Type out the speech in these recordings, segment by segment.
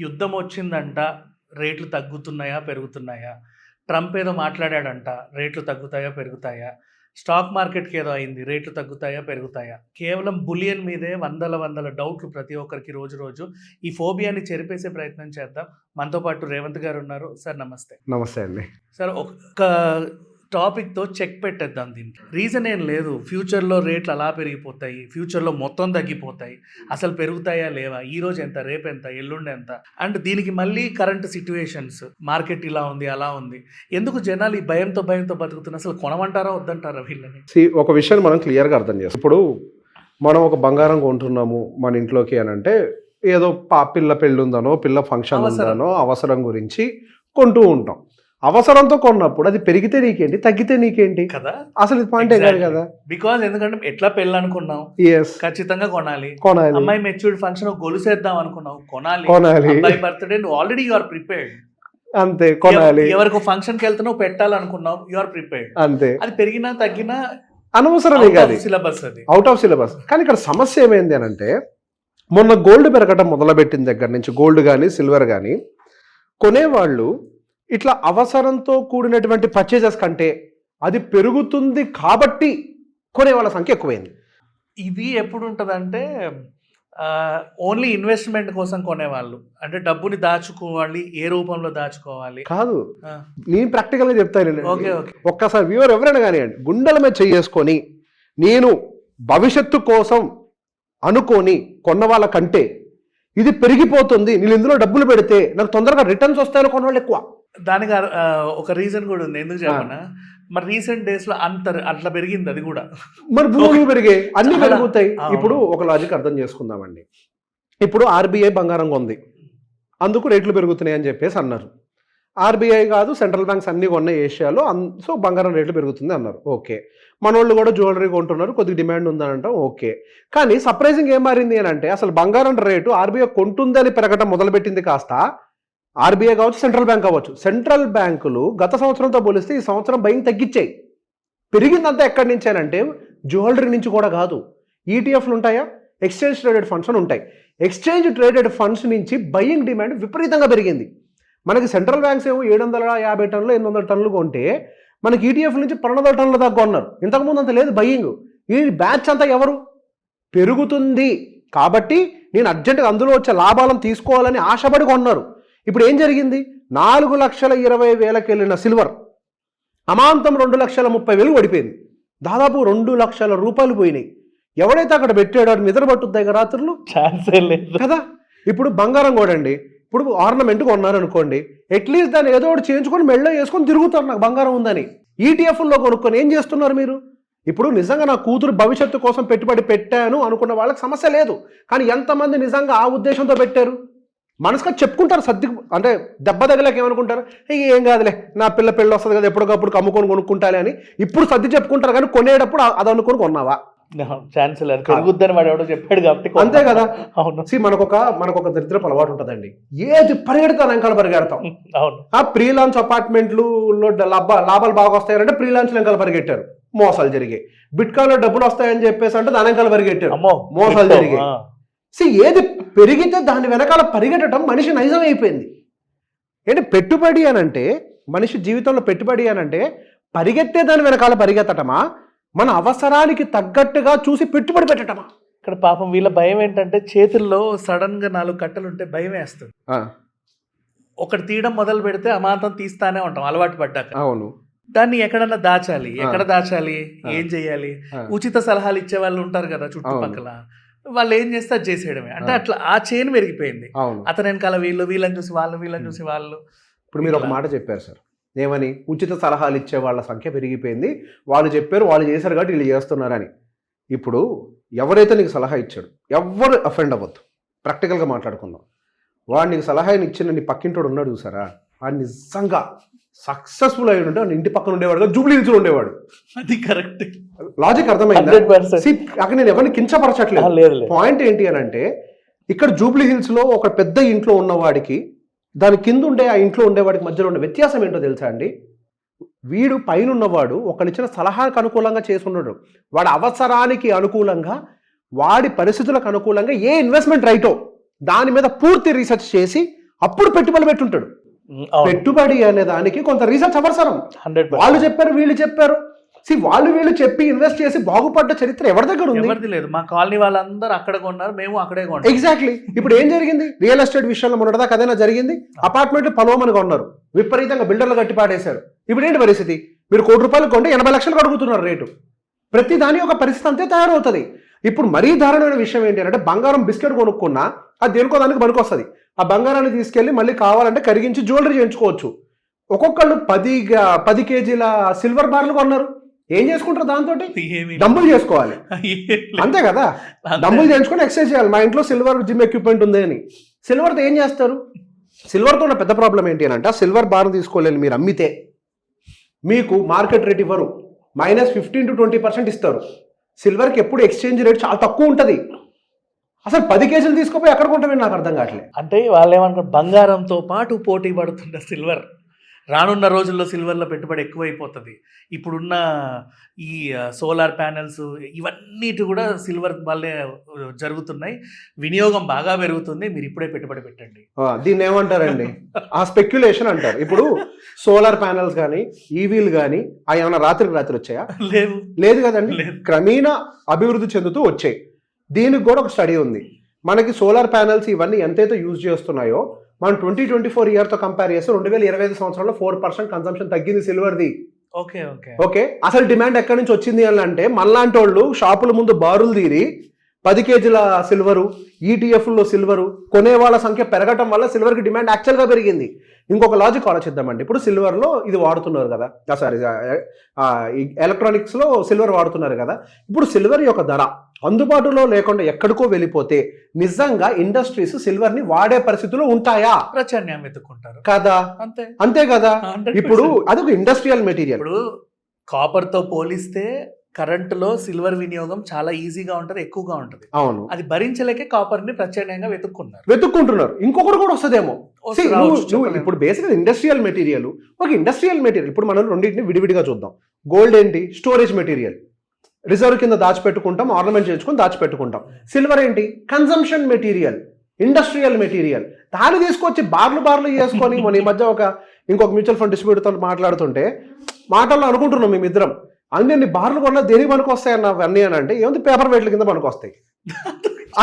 యుద్ధం వచ్చిందంట, రేట్లు తగ్గుతున్నాయా? పెరుగుతున్నాయా? ట్రంప్ ఏదో మాట్లాడాడంట, రేట్లు తగ్గుతాయా? పెరుగుతాయా? స్టాక్ మార్కెట్‌కి ఏదో అయింది, రేట్లు తగ్గుతాయా? పెరుగుతాయా? కేవలం బులియన్ మీదే వందల డౌట్లు ప్రతి ఒక్కరికి రోజు రోజు. ఈ ఫోబియాని చెరిపేసే ప్రయత్నం చేద్దాం. మనతో పాటు రేవంత్ గారు ఉన్నారు. సార్ నమస్తే. నమస్తే అండి. సార్ ఒక్క టాపిక్‌తో చెక్ పెట్టేద్దాం దీనికి. రీజన్ ఏం లేదు. ఫ్యూచర్‌లో రేట్లు అలా పెరిగిపోతాయి. ఫ్యూచర్‌లో మొత్తం తగ్గిపోతాయి. అసలు పెరుగుతాయా? లేవా? ఈరోజు ఎంత? రేపు ఎంత? ఎల్లుండి ఎంత? అండ్ దీనికి మళ్ళీ కరెంట్ సిట్యుయేషన్స్, మార్కెట్ ఇలా ఉంది, అలా ఉంది. ఎందుకు జనాలు ఈ భయంతో బతుకుతున్నారు? అసలు కొనమంటారా? వద్దంటారా వీళ్ళని? ఒక విషయాన్ని మనం క్లియర్గా అర్థం చేస్తాం. ఇప్పుడు మనం ఒక బంగారం కొంటున్నాము మన ఇంట్లోకి అని అంటే ఏదో పిల్ల పెళ్ళి ఉందనో, పిల్ల ఫంక్షన్ ఉందనో, అవసరం గురించి కొంటూ ఉంటాం. అవసరంతో కొన్నప్పుడు అది పెరిగితే నీకేంటి, తగ్గితే నీకేంటి కదా? అసలు ఇది పాయింటే కాదు కదా. బికాజ్ ఎందుకంటే ఎట్లా పెళ్ళి అనుకున్నాం, ఖచ్చితంగా కొనాలి. అమ్మాయి మెచ్యూర్డ్ ఫంక్షన్ గొలుసేద్దాం అనుకున్నావు, కొనాలి. అమ్మాయి birthday already you are prepared, అంతే. కొనాలి. ఎవరికో ఫంక్షన్ కి వెళ్తున్నావు, పెట్టాలనుకున్నావు, యు ఆర్ ప్రిపేర్డ్, అంతే. అది పెరిగినా తగ్గినా అనవసరమే కాదు, సిలబస్ అది అవుట్ ఆఫ్ సిలబస్. కానీ ఇక్కడ సమస్య ఏమైంది అని అంటే, మొన్న గోల్డ్ పెరగటం మొదలుపెట్టిన దగ్గర నుంచి గోల్డ్ కానీ సిల్వర్ కానీ కొనేవాళ్ళు ఇట్లా అవసరంతో కూడినటువంటి పర్చేజెస్ కంటే అది పెరుగుతుంది కాబట్టి కొనే వాళ్ళ సంఖ్య ఎక్కువైంది. ఇది ఎప్పుడు ఉంటుందంటే ఓన్లీ ఇన్వెస్ట్మెంట్ కోసం కొనేవాళ్ళు, అంటే డబ్బుని దాచుకోవాలి, ఏ రూపంలో దాచుకోవాలి కాదు. నేను ప్రాక్టికల్గా చెప్తాను. ఒక్కసారి వ్యూవర్ ఎవరైనా కానివ్వండి, గుండెల మీద చేసుకొని నేను భవిష్యత్తు కోసం అనుకొని కొన్న వాళ్ళ కంటే ఇది పెరిగిపోతుంది, నేను ఇందులో డబ్బులు పెడితే నాకు తొందరగా రిటర్న్స్ వస్తాయని కొన్నవాళ్ళు ఎక్కువ. దానికి ఒక రీజన్ కూడా ఉంది. ఎందుకు చెప్పనా, మరి రీసెంట్ డేస్ లో అట్లా పెరిగింది. అది కూడా మరి భూములు పెరిగాయి, అన్ని పెరుగుతాయి. ఇప్పుడు ఒక లాజిక్ అర్థం చేసుకుందామండి. ఇప్పుడు ఆర్బీఐ బంగారం కొంది, అందుకు రేట్లు పెరుగుతున్నాయి అని చెప్పేసి అన్నారు. ఆర్బీఐ కాదు, సెంట్రల్ బ్యాంక్స్ అన్ని కొన్నాయి ఏషియాలో, సో బంగారం రేట్లు పెరుగుతుంది అన్నారు. ఓకే, మనోళ్ళు కూడా జ్యువెలరీ కొంటున్నారు, కొద్దిగా డిమాండ్ ఉందని అంటాం. ఓకే, కానీ సర్ప్రైజింగ్ ఏం మారింది అని అంటే, అసలు బంగారం రేటు ఆర్బీఐ కొంటుందని పెరగటం మొదలుపెట్టింది కాస్త ఆర్బీఐ కావచ్చు, సెంట్రల్ బ్యాంక్ కావచ్చు, సెంట్రల్ బ్యాంకులు గత సంవత్సరంతో పోలిస్తే ఈ సంవత్సరం బయింగ్ తగ్గించాయి. పెరిగిందంతా ఎక్కడి నుంచి అని అంటే జ్యువెలరీ నుంచి కూడా కాదు. ఈటీఎఫ్లు ఉంటాయా, ఎక్స్చేంజ్ ట్రేడెడ్ ఫండ్స్ అని ఉంటాయి. ఎక్స్చేంజ్ ట్రేడెడ్ ఫండ్స్ నుంచి బయింగ్ డిమాండ్ విపరీతంగా పెరిగింది. మనకి సెంట్రల్ బ్యాంక్స్ ఏమో 750 టన్నులు 800 టన్నులు కొంటే మనకి ఈటీఎఫ్ నుంచి 1200 టన్నుల దాకా కొన్నారు. ఇంతకుముందు అంత లేదు బయ్యింగ్. ఈ బ్యాచ్ అంతా ఎవరు? పెరుగుతుంది కాబట్టి నేను అర్జెంటుగా అందులో వచ్చే లాభాలను తీసుకోవాలని ఆశపడి కొన్నారు. ఇప్పుడు ఏం జరిగింది? 4,20,000 వెళ్ళిన సిల్వర్ అమాంతం 2,30,000 పడిపోయింది. దాదాపు 2 లక్షల రూపాయలు పోయినాయి. ఎవడైతే అక్కడ పెట్టాడో నిద్ర పట్టుద్దాయి రాత్రులు ఛాన్సే లేదు కదా. ఇప్పుడు బంగారం కూడా అండి, ఇప్పుడు ఆర్నమెంట్ కొన్నారు అనుకోండి, అట్లీస్ట్ దాన్ని ఏదో ఒకటి చేయించుకొని మెళ్ళో వేసుకొని తిరుగుతారు నాకు బంగారం ఉందని. ఈటీఎఫ్లో కొనుక్కొని ఏం చేస్తున్నారు మీరు? ఇప్పుడు నిజంగా నా కూతురు భవిష్యత్తు కోసం పెట్టుబడి పెట్టాను అనుకున్న వాళ్ళకి సమస్య లేదు. కానీ ఎంతమంది నిజంగా ఆ ఉద్దేశంతో పెట్టారు? మనసుగా చెప్పుకుంటారు, సర్ది అంటే దెబ్బ తగిలాక ఏమనుకుంటారు, ఏం కాదులే నా పెళ్ళి వస్తుంది కదా, ఎప్పటికప్పుడు కమ్ముకొని కొనుక్కుంటాలే అని ఇప్పుడు సర్ది చెప్పుకుంటారు. కానీ కొనేటప్పుడు అది అనుకొని కొన్నావా? ఛాన్స్ లేదు, పెరుగుద్దని వాడు ఎవడో చెప్పాడు కాబట్టి అంతే కదా. మనకొక దరిద్రపు అలవాటు ఉంటుందండి, ఏది పరిగెడతాను వెనకాల పరిగెడతాం. ఆ ప్రీ లాంచ్ అపార్ట్మెంట్లో లాభాలు బాగా వస్తాయంటే ప్రీ లాంచ్ వెనకాల పరిగెట్టారు, మోసాలు జరిగాయి. బిట్కాయిన్లో డబ్బులు వస్తాయని చెప్పేసి అంటే దాని వెనకాల పరిగెట్టారు, మోసాలు జరిగాయి. ఏది పెరిగితే దాని వెనకాల పరిగెట్టడం మనిషి నైజం అయిపోయింది. ఏంటి పెట్టుబడి అనంటే, మనిషి జీవితంలో పెట్టుబడి అనంటే పరిగెత్తే దాని వెనకాల పరిగెత్తటమా, మన అవసరానికి తగ్గట్టుగా చూసి పెట్టుబడి పెట్టటమా? ఇక్కడ పాపం వీళ్ళ భయం ఏంటంటే, చేతుల్లో సడన్ గా 4 కట్టలు ఉంటే భయం వేస్తుంది. ఒకటి తీయడం మొదలు పెడితే అమాంతం తీస్తానే ఉంటాం అలవాటు పడ్డాక. అవును, దాన్ని ఎక్కడన్నా దాచాలి, ఎక్కడ దాచాలి, ఏం చెయ్యాలి. ఉచిత సలహాలు ఇచ్చే వాళ్ళు ఉంటారు కదా చుట్టుపక్కల, వాళ్ళు ఏం చేస్తే అది చేసేయడమే. అంటే అట్లా ఆ చైన్ పెరిగిపోయింది. అతను వెనకాల వీళ్ళని చూసి వాళ్ళు, వీళ్ళని చూసి వాళ్ళు. ఇప్పుడు మీరు ఒక మాట చెప్పారు సార్, ఏమని? ఉచిత సలహాలు ఇచ్చే వాళ్ళ సంఖ్య పెరిగిపోయింది, వాళ్ళు చెప్పారు, వాళ్ళు చేశారు కాబట్టి వీళ్ళు చేస్తున్నారని. ఇప్పుడు ఎవరైతే నీకు సలహా ఇచ్చాడు, ఎవరు అఫెండ్ అవ్వద్దు, ప్రాక్టికల్గా మాట్లాడుకుందాం. వాడు నీకు సలహా ఇచ్చిన నీ పక్కింటోడు ఉన్నాడు చూసారా, వాడు నిజంగా సక్సెస్ఫుల్ అయ్యి ఉంటే ఇంటి పక్కన ఉండేవాడు, జూబ్లీ హిల్స్లో ఉండేవాడు. అది కరెక్ట్ లాజిక్ అర్థమైంది. అక్కడ నేను ఎవరిని కించపరచట్లేదు. పాయింట్ ఏంటి అని అంటే, ఇక్కడ జూబ్లీ హిల్స్లో ఒక పెద్ద ఇంట్లో ఉన్నవాడికి దాని కింద ఉండే ఆ ఇంట్లో ఉండేవాడికి మధ్యలో ఉండే వ్యత్యాసం ఏంటో తెలుసా అండి? వీడు పైన ఉన్నవాడు ఒకరిచ్చిన సలహాకు అనుకూలంగా చేసుకున్నాడు, వాడి అవసరానికి అనుకూలంగా, వాడి పరిస్థితులకు అనుకూలంగా ఏ ఇన్వెస్ట్మెంట్ రైటో దాని మీద పూర్తి రీసెర్చ్ చేసి అప్పుడు పెట్టుబడి పెట్టుంటాడు. పెట్టుబడి అనే దానికి కొంత రీసెర్చ్ అవసరం. 100%. వాళ్ళు చెప్పారు, వీళ్ళు చెప్పారు. వాళ్ళు వీళ్ళు చెప్పి ఇన్వెస్ట్ చేసి బాగుపడ్డ చరిత్ర ఎవరి దగ్గర ఉంది? ఎవరిది లేదు. మా కాలనీ వాళ్ళందరూ అక్కడ కొన్నారు, మేము అక్కడే కొన్నాం. ఎగ్జాక్ట్లీ. ఇప్పుడు ఏం జరిగింది? రియల్ ఎస్టేట్ విషయంలో మొన్నటిదాకా అదేనా జరిగింది? అపార్ట్మెంట్లు పలోమని కొన్నారు, విపరీతంగా బిల్డర్లు గట్టి పాడేశారు. ఇప్పుడు ఏంటి పరిస్థితి? మీరు ₹1,00,00,000 కొంటే 80 లక్షలు అడుగుతున్నారు రేటు. ప్రతి దాని ఒక పరిస్థితి అంతే తయారవుతుంది. ఇప్పుడు మరీ దారుణమైన విషయం ఏంటి అంటే, బంగారం బిస్కెట్ కొనుక్కున్నా అది దేనికో దానికి పనికొస్తుంది. ఆ బంగారాన్ని తీసుకెళ్లి మళ్ళీ కావాలంటే కరిగించి జ్యువెలరీ చేయించుకోవచ్చు. ఒక్కొక్కళ్ళు 10 కేజీల సిల్వర్ బార్లు కొన్నారు. ఏం చేసుకుంటారు? దాంతో డంబులు చేసుకోవాలి, అంతే కదా. డంబులు చేయించుకొని ఎక్సర్సైజ్ చేయాలి. మా ఇంట్లో సిల్వర్ జిమ్ ఎక్విప్మెంట్ ఉంది అని. సిల్వర్తో ఏం చేస్తారు? సిల్వర్తో ఉన్న పెద్ద ప్రాబ్లం ఏంటి అంటే, ఆ సిల్వర్ బార్ తీసుకోలేని మీరు అమ్మితే మీకు మార్కెట్ రేట్ ఇవ్వరు, -15 to 20% ఇస్తారు. సిల్వర్కి ఎప్పుడు ఎక్స్చేంజ్ రేట్ చాలా తక్కువ ఉంటుంది. అసలు 10 కేజీలు తీసుకుపోయి ఎక్కడ కొంటామని నాకు అర్థం కావట్లేదు. అంటే వాళ్ళు ఏమనుకుంటారు, బంగారంతో పాటు పోటీ పడుతున్న సిల్వర్, రానున్న రోజుల్లో సిల్వర్లో పెట్టుబడి ఎక్కువైపోతుంది. ఇప్పుడున్న ఈ సోలార్ ప్యానెల్స్ ఇవన్నిటి కూడా సిల్వర్ వల్లే జరుగుతున్నాయి, వినియోగం బాగా పెరుగుతుంది, మీరు ఇప్పుడే పెట్టుబడి పెట్టండి. దీన్ని ఏమంటారండి? ఆ స్పెక్యులేషన్ అంటారు. ఇప్పుడు సోలార్ ప్యానెల్స్ కానీ ఈవీలు కానీ అవి ఏమైనా రాత్రికి రాత్రి వచ్చాయా? లేదు కదండి. క్రమేణా అభివృద్ధి చెందుతూ వచ్చాయి. దీనికి కూడా ఒక స్టడీ ఉంది. మనకి సోలార్ ప్యానెల్స్ ఇవన్నీ ఎంతైతే యూజ్ చేస్తున్నాయో, మనం 2024 ఇయర్తో కంపేర్ చేస్తే 2025 సంవత్సరంలో 4% కన్సంప్షన్ తగ్గింది సిల్వర్ది. ఓకే. అసలు డిమాండ్ ఎక్కడి నుంచి వచ్చింది అని అంటే, మనలాంటి వాళ్ళు షాపుల ముందు బారులు తీరి 10 కేజీల సిల్వరు, ఈటీఎఫ్లో సిల్వరు కొనే వాళ్ళ సంఖ్య పెరగటం వల్ల సిల్వర్కి డిమాండ్ యాక్చువల్గా పెరిగింది. ఇంకొక లాజిక్ ఆలోచిద్దామండి. ఇప్పుడు సిల్వర్లో ఇది వాడుతున్నారు కదా, సారీ ఎలక్ట్రానిక్స్లో సిల్వర్ వాడుతున్నారు కదా. ఇప్పుడు సిల్వర్ యొక్క ధర అందుబాటులో లేకుండా ఎక్కడికో వెళ్ళిపోతే నిజంగా ఇండస్ట్రీస్ సిల్వర్ ని వాడే పరిస్థితుల్లో ఉంటాయా? ప్రత్యామ్నాయం వెతుక్కుంటారు కదా. అంతే కదా. 100%. ఇప్పుడు అదొక ఇండస్ట్రియల్ మెటీరియల్. ఇప్పుడు కాపర్ తో పోలిస్తే కరెంటులో సిల్వర్ వినియోగం చాలా ఈజీగా ఉంటుంది, ఎక్కువగా ఉంటుంది. అవును. అది భరించలేకే కాపర్ ని ప్రత్యామ్నాయంగా వెతుక్కుంటున్నారు. ఇంకొకటి కూడా వస్తుందేమో. ఇప్పుడు బేసిక్ ఇండస్ట్రియల్ మెటీరియల్, ఒక ఇండస్ట్రియల్ మెటీరియల్. ఇప్పుడు మనం రెండింటిని విడివిడిగా చూద్దాం. గోల్డ్ ఏంటి? స్టోరేజ్ మెటీరియల్, రిజర్వ్ కింద దాచిపెట్టుకుంటాం, ఆర్నమెంట్ చేసుకుని దాచిపెట్టుకుంటాం. సిల్వర్ ఏంటి? Consumption material, industrial material. దాన్ని తీసుకొచ్చి బార్లు చేసుకొని మన ఈ మధ్య ఇంకొక మ్యూచువల్ ఫండ్ డిస్ట్రిబ్యూటర్తో మాట్లాడుతుంటే మాటల్లో అనుకుంటున్నాం మేమిద్దరం, అన్ని బార్లు కొన్నా దేనికి పనికి వస్తాయన్న అన్నీ అని అంటే, ఏముంది పేపర్ వెయిట్ల కింద పనికి వస్తాయి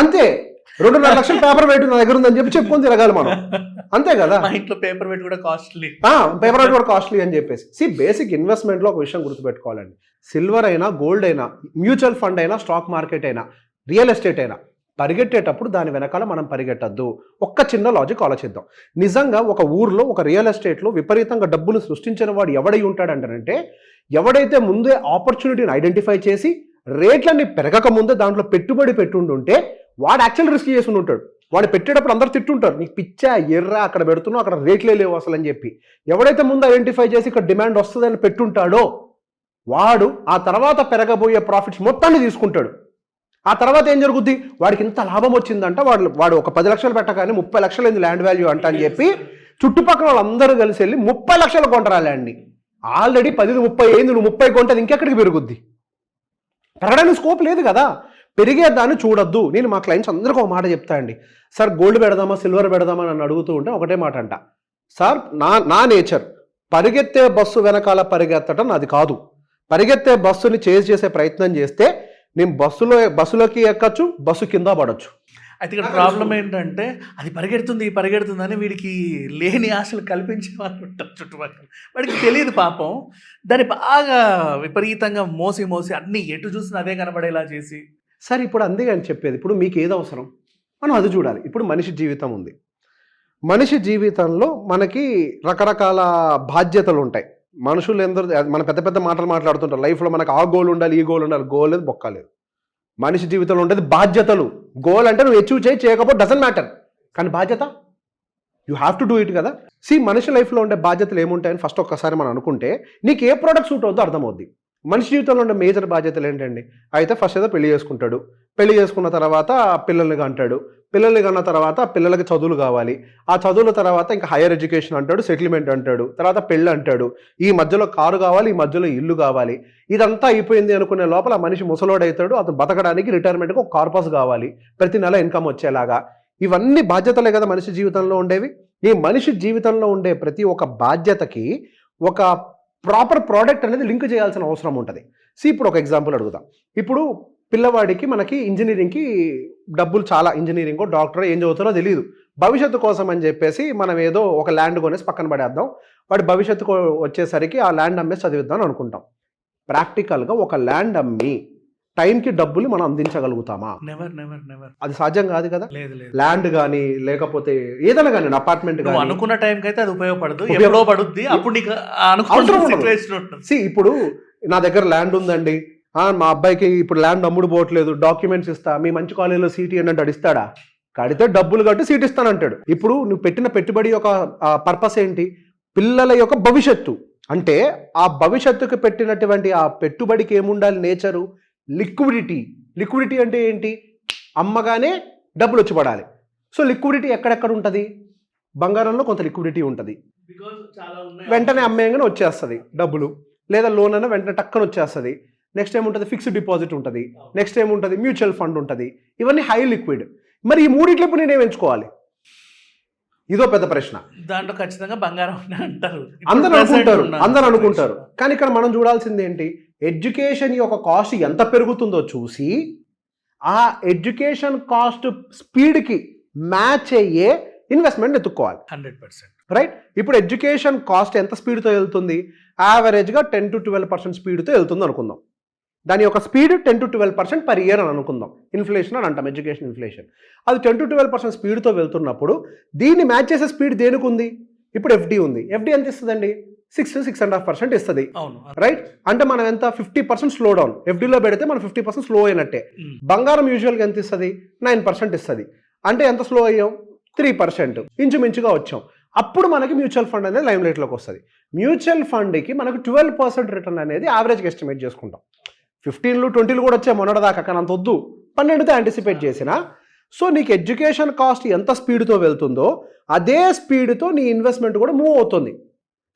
అంతే. 2.5 లక్షల పేపర్ వెయిట్ నా దగ్గర ఉందని చెప్పుకొని తిరగాలి మనం, అంతే కదా. ఇంట్లో పేపర్ వెయిట్ కూడా కాస్ట్లీ, పేపర్ వెయిట్ కూడా కాస్ట్లీ అని చెప్పేసి. బేసిక్ ఇన్వెస్ట్మెంట్లో ఒక విషయం గుర్తుపెట్టుకోవాలండి. సిల్వర్ అయినా, గోల్డ్ అయినా, మ్యూచువల్ ఫండ్ అయినా, స్టాక్ మార్కెట్ అయినా, రియల్ ఎస్టేట్ అయినా, పరిగెట్టేటప్పుడు దాని వెనకాల మనం పరిగెట్టద్దు. ఒక్క చిన్న లాజిక్ ఆలోచిద్దాం. నిజంగా ఒక ఊర్లో, ఒక రియల్ ఎస్టేట్లో విపరీతంగా డబ్బులు సృష్టించిన వాడు ఎవడై ఉంటాడంటే, ఎవడైతే ముందే ఆపర్చునిటీని ఐడెంటిఫై చేసి రేట్లన్నీ పెరగక ముందే దాంట్లో పెట్టుబడి పెట్టుంటే వాడు యాక్చువల్ రిస్క్ చేసి ఉంటాడు. వాడు పెట్టేటప్పుడు అందరూ తిట్టుంటారు, నీకు పిచ్చా ఎర్ర అక్కడ పెడుతున్నావు, అక్కడ రేట్లే లేవు అసలు అని చెప్పి. ఎవడైతే ముందు ఐడెంటిఫై చేసి ఇక్కడ డిమాండ్ వస్తుందని పెట్టుంటాడో వాడు ఆ తర్వాత పెరగబోయే ప్రాఫిట్స్ మొత్తాన్ని తీసుకుంటాడు. ఆ తర్వాత ఏం జరుగుద్ది? వాడికి ఇంత లాభం వచ్చిందంట, వాడు ఒక 10 లక్షలు పెట్టగానే 30 లక్షలు అయింది ల్యాండ్ వాల్యూ అంట అని చెప్పి చుట్టుపక్కల వాళ్ళందరూ కలిసి వెళ్ళి 30 లక్షలు కొంటారా ల్యాండ్ని. ఆల్రెడీ 10-30 అయింది, నువ్వు 30 కొంటే ఇంకెక్కడికి పెరుగుద్ది? పెరగడానికి స్కోప్ లేదు కదా. పెరిగేదాన్ని చూడొద్దు. నేను మా క్లయింట్స్ అందరికీ ఒక మాట చెప్తా అండి, సార్ గోల్డ్ పెడదామా సిల్వర్ పెడదామా అని అడుగుతూ ఉంటే ఒకటే మాట అంట, సార్ నా నేచర్ పరిగెత్తే బస్సు వెనకాల పరిగెత్తడం నాది కాదు. పరిగెత్తే బస్సుని చేజ్ చేసే ప్రయత్నం చేస్తే నేను బస్సులోకి ఎక్కచ్చు, బస్సు కింద పడవచ్చు. అయితే ఇక్కడ ప్రాబ్లం ఏంటంటే, అది పరిగెడుతుంది అని వీడికి లేని ఆశలు కల్పించే వాళ్ళు ఉంటారు చుట్టుపక్కల. వాడికి తెలియదు పాపం. దాన్ని బాగా విపరీతంగా మోసి అన్ని ఎటు చూసినా అదే కనబడేలా చేసి. సరే, ఇప్పుడు అందుకే అని చెప్పేది, ఇప్పుడు మీకు ఏది అవసరం మనం అది చూడాలి. ఇప్పుడు మనిషి జీవితం ఉంది. మనిషి జీవితంలో మనకి రకరకాల బాధ్యతలు ఉంటాయి. మనుషులు ఎందరో మన పెద్ద మాటలు మాట్లాడుతుంటారు, లైఫ్లో మనకు ఆ గోల్ ఉండాలి, ఈ గోల్ ఉండాలి. గోల్ లేదు, బొక్కలేదు. మనిషి జీవితంలో ఉండేది బాధ్యతలు. గోల్ అంటే నువ్వు అచీవ్ చేయకపోతే డజంట్ మ్యాటర్, కానీ బాధ్యత you have to do it కదా. మనిషి లైఫ్లో ఉండే బాధ్యతలు ఏముంటాయని ఫస్ట్ ఒక్కసారి మనం అనుకుంటే నీకు ఏ ప్రోడక్ట్ సూట్ అవుతుందో అర్థమవుద్ది. మనిషి జీవితంలో ఉండే మేజర్ బాధ్యతలు ఏంటండి? అయితే ఫస్ట్ ఏదో పెళ్లి చేసుకుంటాడు, పెళ్లి చేసుకున్న తర్వాత పిల్లల్ని అంటాడు, పిల్లల్ని కన్న తర్వాత పిల్లలకి చదువులు కావాలి, ఆ చదువుల తర్వాత ఇంకా హైయర్ ఎడ్యుకేషన్ అంటాడు, సెటిల్మెంట్ అంటాడు, తర్వాత పెళ్ళి అంటాడు, ఈ మధ్యలో కారు కావాలి, ఈ మధ్యలో ఇల్లు కావాలి. ఇదంతా అయిపోయింది అనుకునే లోపల మనిషి ముసలోడవుతాడు. అతను బతకడానికి రిటైర్మెంట్కి ఒక కార్పస్ కావాలి, ప్రతి నెల ఇన్కమ్ వచ్చేలాగా. ఇవన్నీ బాధ్యతలే కదా మనిషి జీవితంలో ఉండేవి. ఈ మనిషి జీవితంలో ఉండే ప్రతి ఒక్క బాధ్యతకి ఒక ప్రాపర్ ప్రోడక్ట్ అనేది లింక్ చేయాల్సిన అవసరం ఉంటుంది. ఇప్పుడు ఒక ఎగ్జాంపుల్ అడుగుదాం. ఇప్పుడు పిల్లవాడికి మనకి ఇంజనీరింగ్కి డబ్బులు చాలా, ఇంజనీరింగో డాక్టర్ ఏం చదువుతారో తెలియదు. భవిష్యత్తు కోసం అని చెప్పేసి మనం ఏదో ఒక ల్యాండ్ కొనేసి పక్కన పడేద్దాం, వాడి భవిష్యత్తుకు వచ్చేసరికి ఆ ల్యాండ్ అమ్మేసి చదివిద్దాం అని అనుకుంటాం. ప్రాక్టికల్గా ఒక ల్యాండ్ అమ్మి టైంకి డబ్బులు మనం అందించగలుగుతామా? నెవర్. అది సాధ్యం కాదు కదా. లేదు. ల్యాండ్ కానీ లేకపోతే ఏదైనా కానీ అపార్ట్మెంట్ కానీ అనుకున్న టైంకి అయితే అది ఉపయోగపడదు, ఎప్పుడో పడుద్ది, అప్పుడు నీకు ఇప్పుడు నా దగ్గర ల్యాండ్ ఉందండి, మా అబ్బాయికి ఇప్పుడు ల్యాండ్ అమ్ముడు పోవట్లేదు, డాక్యుమెంట్స్ ఇస్తా, మీ మంచి కాలేజీలో సీట్ ఇవ్వండి అంటే ఇస్తాడా? కడితే డబ్బులు కట్టి సీట్ ఇస్తానంటాడు. ఇప్పుడు నువ్వు పెట్టిన పెట్టుబడి యొక్క పర్పస్ ఏంటి? పిల్లల యొక్క భవిష్యత్తు. అంటే ఆ భవిష్యత్తుకు పెట్టినటువంటి ఆ పెట్టుబడికి ఏముండాలి? నేచరు, లిక్విడిటీ అంటే ఏంటి? అమ్మగానే డబ్బులు వచ్చి పడాలి. సో లిక్విడిటీ ఎక్కడెక్కడ ఉంటుంది? బంగారంలో కొంత లిక్విడిటీ ఉంటుంది, వెంటనే అమ్మేయంగానే వచ్చేస్తుంది డబ్బులు, లేదా లోన్ అయినా వెంటనే టక్కన వచ్చేస్తుంది. నెక్స్ట్ ఏముంటుంది? ఫిక్స్డ్ డిపాజిట్ ఉంటుంది. నెక్స్ట్ ఏముంటుంది? మ్యూచువల్ ఫండ్ ఉంటుంది. ఇవన్నీ హై లిక్విడ్. మరి ఈ మూడిట్లో ఇప్పుడు నేనేం ఎంచుకోవాలి? ఇదో పెద్ద ప్రశ్న. దాంట్లో ఖచ్చితంగా బంగారం అంటారు, అందరూ అనుకుంటారు. కానీ ఇక్కడ మనం చూడాల్సింది ఏంటి? ఎడ్యుకేషన్ యొక్క కాస్ట్ ఎంత పెరుగుతుందో చూసి ఆ ఎడ్యుకేషన్ కాస్ట్ స్పీడ్కి మ్యాచ్ అయ్యే ఇన్వెస్ట్మెంట్ ఎత్తుక్కోవాలి. 100%. రైట్. ఇప్పుడు ఎడ్యుకేషన్ కాస్ట్ ఎంత స్పీడ్తో వెళ్తుంది? యావరేజ్గా 10 to 12% స్పీడ్తో వెళ్తుంది అనుకుందాం. దాని యొక్క స్పీడ్ 10 to 12% పర్ ఇయర్ అని అనుకుందాం. ఇన్ఫ్లేషన్ అని అంటాం, ఎడ్యుకేషన్ ఇన్ఫ్లేషన్. అది 10 to 12% స్పీడ్తో వెళ్తున్నప్పుడు దీన్ని మ్యాచ్ చేసే స్పీడ్ దేనికి ఉంది? ఇప్పుడు ఎఫ్డి ఉంది. ఎఫ్డి ఎంత ఇస్తుందండి? 6.5% ఇస్తుంది. రైట్. అంటే మనం ఎంత? 50% స్లో డౌన్. ఎఫ్డీలో పెడితే మనం 50% స్లో అయినట్టే. బంగారం యూజువల్గా ఎంత ఇస్తుంది? 9% ఇస్తుంది. అంటే ఎంత స్లో అయ్యాం? 3%. ఇంచుమించుగా వచ్చాం. అప్పుడు మనకి మ్యూచువల్ ఫండ్ అనేది లైమ్ లైట్లోకి వస్తుంది. మ్యూచువల్ ఫండ్కి మనకు 12% రిటర్న్ అనేది యావరేజ్గా ఎస్టిమేట్ చేసుకుంటాం. 15, 20 కూడా వచ్చాయి మొన్నటిదాకా, కానీ అంత వద్దు, 12తో యాంటిసిపేట్ చేసిన. సో నీకు ఎడ్యుకేషన్ కాస్ట్ ఎంత స్పీడ్తో వెళ్తుందో అదే స్పీడ్తో నీ ఇన్వెస్ట్మెంట్ కూడా మూవ్ అవుతుంది.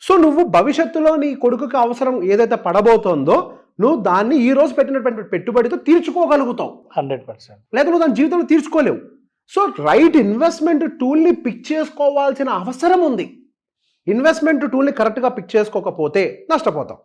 సో నువ్వు భవిష్యత్తులో నీ కొడుకుకి అవసరం ఏదైతే పడబోతోందో నువ్వు దాన్ని ఈ రోజు పెట్టినటువంటి పెట్టుబడితో తీర్చుకోగలుగుతావు 100%. లేదా నువ్వు దాని జీవితంలో తీర్చుకోలేవు. సో రైట్ ఇన్వెస్ట్మెంట్ టూల్ని పిక్ చేసుకోవాల్సిన అవసరం ఉంది. ఇన్వెస్ట్మెంట్ టూల్ని కరెక్ట్గా పిక్ చేసుకోకపోతే నష్టపోతాం.